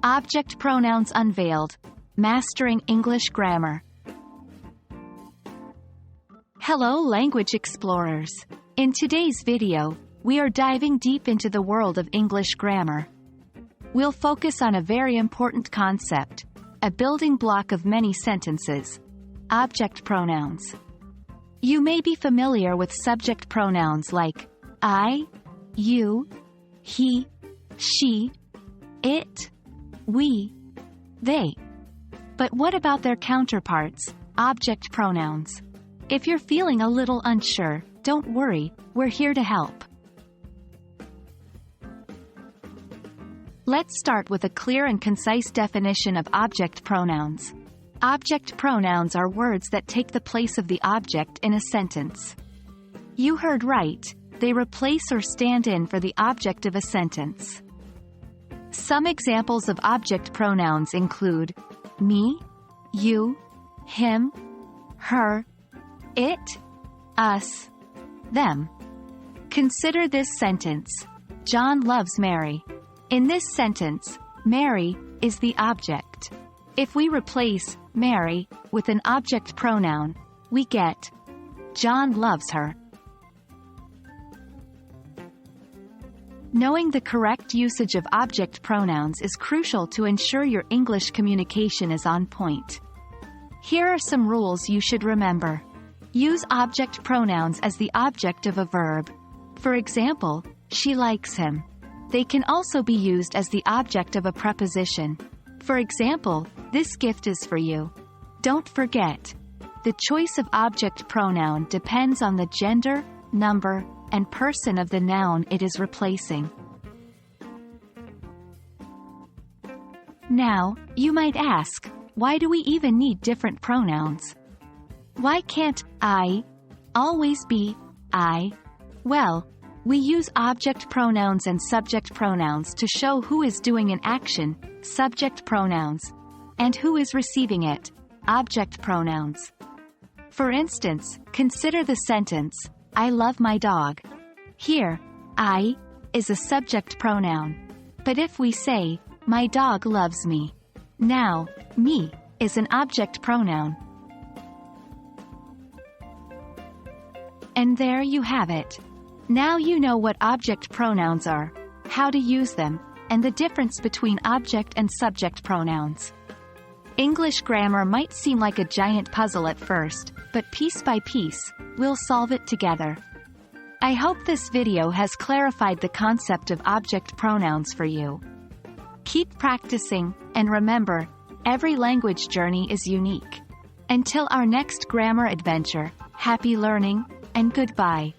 Object Pronouns Unveiled. Mastering English Grammar. Hello language explorers. In today's video, we are diving deep into the world of English grammar. We'll focus on a very important concept, a building block of many sentences: object pronouns. You may be familiar with subject pronouns like I, you, he, she, it, we, they. But what about their counterparts, object pronouns? If you're feeling a little unsure, don't worry, we're here to help. Let's start with a clear and concise definition of object pronouns. Object pronouns are words that take the place of the object in a sentence. You heard right, they replace or stand in for the object of a sentence. Some examples of object pronouns include me, you, him, her, it, us, them. Consider this sentence: John loves Mary. In this sentence, Mary is the object. If we replace Mary with an object pronoun, we get John loves her. Knowing the correct usage of object pronouns is crucial to ensure your English communication is on point. Here are some rules you should remember. Use object pronouns as the object of a verb. For example, she likes him. They can also be used as the object of a preposition. For example, this gift is for you. Don't forget, the choice of object pronoun depends on the gender, number, and person of the noun it is replacing. Now, you might ask, why do we even need different pronouns? Why can't I always be I? Well, we use object pronouns and subject pronouns to show who is doing an action, subject pronouns, and who is receiving it, object pronouns. For instance, consider the sentence, I love my dog. Here, I is a subject pronoun. But if we say, my dog loves me, now, me is an object pronoun. And there you have it. Now you know what object pronouns are, how to use them, and the difference between object and subject pronouns. English grammar might seem like a giant puzzle at first, but piece by piece, we'll solve it together. I hope this video has clarified the concept of object pronouns for you. Keep practicing, and remember, every language journey is unique. Until our next grammar adventure, happy learning, and goodbye.